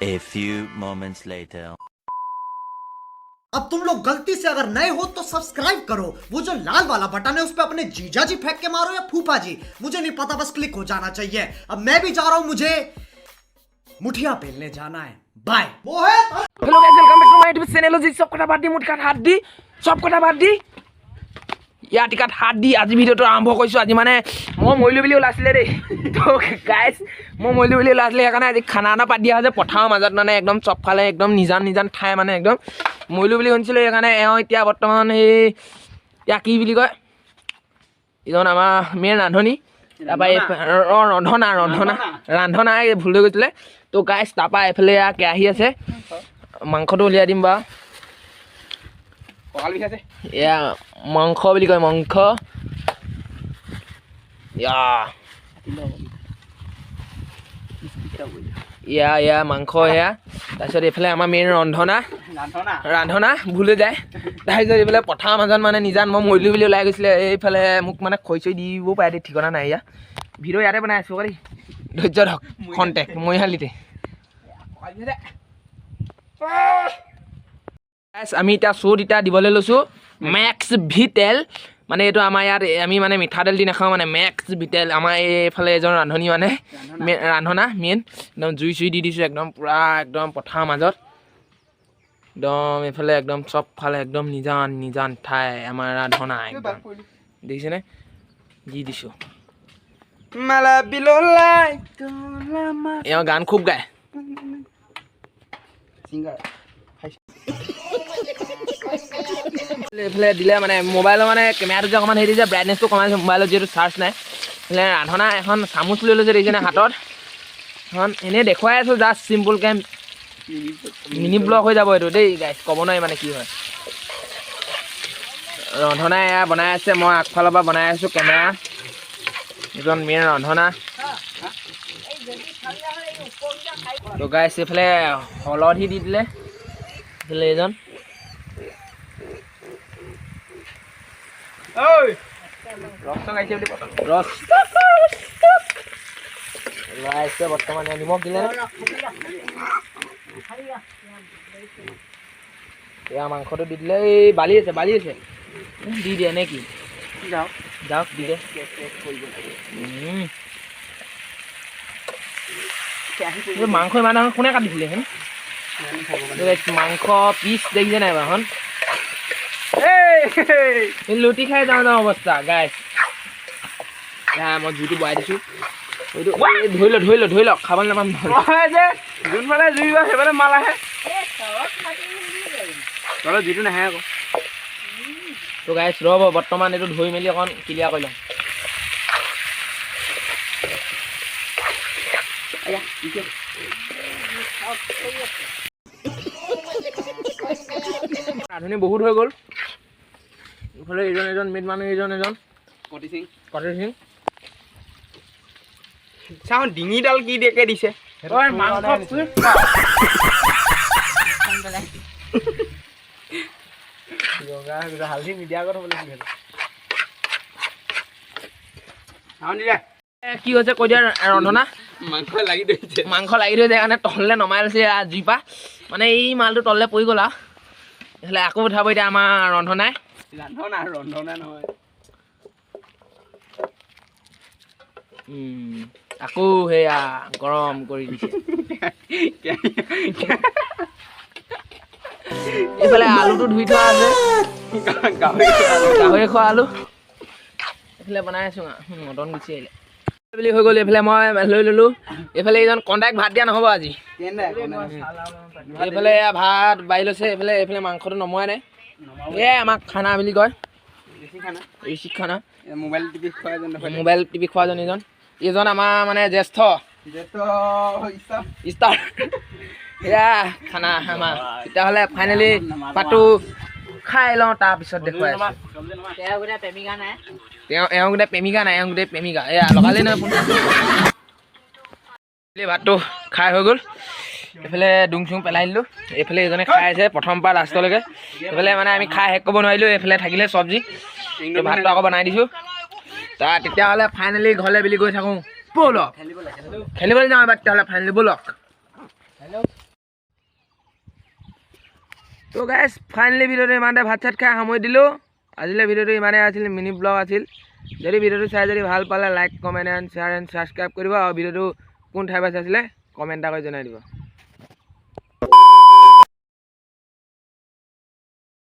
A few moments later. अब तुम लोग गलती से अगर नए हो तो सब्सक्राइब करो, वो जो लाल वाला बटन है उस पे अपने जीजा जी फेंक के मारो या फूफा जी, मुझे नहीं पता, बस क्लिक हो जाना चाहिए। अब मैं भी जा रहा हूं, मुझे मुठिया पेलने जाना है। Bye. Mohit hello guys, welcome back to my YouTube channel. जी सब কথা বাদ দি মুঠকাত হাত দি সব কথা বাদ দি ইয়া টিকাত হাত দি আজি ভিডিওটো আৰম্ভ কৰিছো। আজি মানে মই মইলো বুলি ওলাইছিলে দেই, তো গাইস মই মইলো বুলি ওলাইছিলে, সেইকাৰণে আজি খানা এটা পাতি দিয়া হৈছে পথাৰৰ মাজত, মানে একদম চবফালে একদম নিজান নিজান ঠাই, মানে একদম মইলো বুলি শুনিছিলোঁ। সেইকাৰণে এতিয়া বৰ্তমান এই ইয়াক কি বুলি কয়, ইজন আমাৰ মেইন ৰান্ধনি, তাৰপৰা ৰান্ধনা ভুল হৈ গৈছিলে। তো গাইছ তাৰপৰা এইফালে কেৰাহী আছে, মাংসটো উলিয়াই দিম বাৰু। এয়া মাংস বুলি কয়, মাংস এয়া মাংস এয়া। তাৰপিছত এইফালে আমাৰ মেইন ৰান্ধনা ভুল হৈ যায়। তাৰপিছত এইফালে পথাৰৰ মাজত মানে নিজান মই মৰিলো বুলি ওলাই গৈছিলে। এইফালে মোক মানে খৰি চৰি দিবও পাৰে দেই, ঠিকনা নাই। ইয়াত ভিডিঅ' ইয়াতে বনাই আছোঁ দেই, ধৈৰ্য ধৰক। কণ্টেক্ট মৰিশালিতে। আমি এতিয়া চ'ত এতিয়া দিবলৈ লৈছোঁ মেক্স ভিটেল, মানে এইটো আমাৰ ইয়াত আমি মানে মিঠাতেল দি নাখাওঁ, মানে মেক্স ভিটেল। আমাৰ এইফালে এজন ৰান্ধনি মানে ৰান্ধনা মেইন, একদম জুই চুই দি দিছোঁ একদম পূৰা একদম পথাৰৰ মাজত, একদম এইফালে একদম চবফালে একদম নিজান নিজান ঠাই আমাৰ ৰান্ধনা একদম দেখিছেনে, দি দিছোঁ। এওঁ গান খুব গায়। এইফালে দিলে মানে মোবাইলৰ মানে কেমেৰাটো যে অকণমান হেৰি যে ব্ৰাইটনেছটো কমাইছে, মোবাইলত যিহেতু চাৰ্জ নাই। এইফালে ৰান্ধনা এখন চামুচ লৈ লৈছে দেখিছেনে হাতত, এখন এনেই দেখুৱাই আছোঁ জাষ্ট চিম্পুলকৈ, মিনি ব্লগ হৈ যাব এইটো দেই গাইছ, ক'ব নোৱাৰি মানে কি হয়। ৰন্ধনাই এয়া বনাই আছে, মই আগফালৰ পৰা বনাই আছোঁ কেমেৰা, এজন মেইন ৰন্ধনা। তো গাইছ এইফালে হালধি দি দিলে, এইফালে এজন ৰস ওলাইছে বৰ্তমান। নিমখ দিলে এয়া মাংসটো দি দিলে। এই বালি আছে দি দিয়ে নে কি? যাওক দি দে। মাংস ইমান ডাঙৰ কোনে কাটিছিলে হেন? মাংস পিচ দেখিছে নাই বাৰু? লুটি খাই যাওঁ অৱস্থা গাইছ। মই জুইটো বহাই দিছোঁ, ধৰি লওক খাবলৈ নাপাম যোনফালে জুই বা সেইফালে মাল আহে, তলত জুইটো নাহে আকৌ। তো গাইছ ৰ'ব, বৰ্তমান এইটো ধুই মেলি অকণ ক্লিয়াৰ কৰি লওঁ। ৰান্ধনি বহুত হৈ গ'ল। ইফালে এজন মেইন মানুহ, এজন কটি সিং চাওঁ ডিঙিডাল কি দেকে দিছে। হালধি নিদিয়াৰ আগত হ'বলৈ কি হৈছে কৈ দিয়া ৰন্ধনা। মাংস লাগি ধৰিছে কাৰণে তললৈ নমাই লৈছে জুই পৰা, মানে এই মালটো তললৈ পৰি গ'ল আৰু। এইফালে আকৌ উঠাব এতিয়া আমাৰ ৰন্ধনাই। ৰন্ধনা নহয়, আকৌ সেয়া গৰম কৰি দিছে। এইফালে আলুটো ধুই থোৱা আছে, গাহৰি খোৱা আলু। এইফালে বনাই আছোঁ, মটন গুচি আহিলে বুলি হৈ গ'ল। এইফালে মই লৈ ল'লোঁ। এইফালে এইজন কণ্টাক্ট ভাত দিয়া নহ'ব আজি। এইফালে ভাত বাঢ়ি লৈছে, এইফালে মাংসটো নমোৱাই নাই। এয়াই আমাক খানা বুলি কয়, ঋষিক খানা। মোবাইল টিপি খোৱাজন এইজন আমাৰ মানে জ্যেষ্ঠ ষ্টাৰ। এয়া খানা আমাৰ। তেতিয়াহ'লে ফাইনেলি পাতো খাই লওঁ, তাৰপিছত দেখুৱাই আছোঁ। এওঁ গোটেই প্ৰেমিকা নাই, এওঁ গোটেই প্ৰেমিকা। এয়া লগালেই নহয় ফোন। ভাতটো খাই হৈ গ'ল। এইফালে ডুং চুং পেলাই দিলোঁ। এইফালে এজনে খাই আছে প্ৰথম পৰা লাষ্টলৈকে। এইফালে মানে আমি খাই শেষ কৰিব নোৱাৰিলোঁ, এইফালে থাকিলে চব্জি। ভাতটো আকৌ বনাই দিছোঁ। তেতিয়াহ'লে ফাইনেলি ঘৰলৈ বুলি গৈ থাকোঁ। ব'লক খেলিবলৈ যাওঁ এবাৰ, তেতিয়াহ'লে ফাইনেলি ব'লক। তো গাইজ ফাইনেলি ভিডিঅ'টো ইমানতে ভাত চাত খাই সামৰি দিলোঁ আজিলৈ ভিডিঅ'টো ইমানেই আছিল মিনি ব্লগ আছিল যদি ভিডিঅ'টো চাই যদি ভাল পালে like comment and share and subscribe কৰিব আৰু ভিডিঅ'টো কোন ঠাইৰ পৰা চাইছিলে কমেণ্ট এটা কৰি জনাই দিব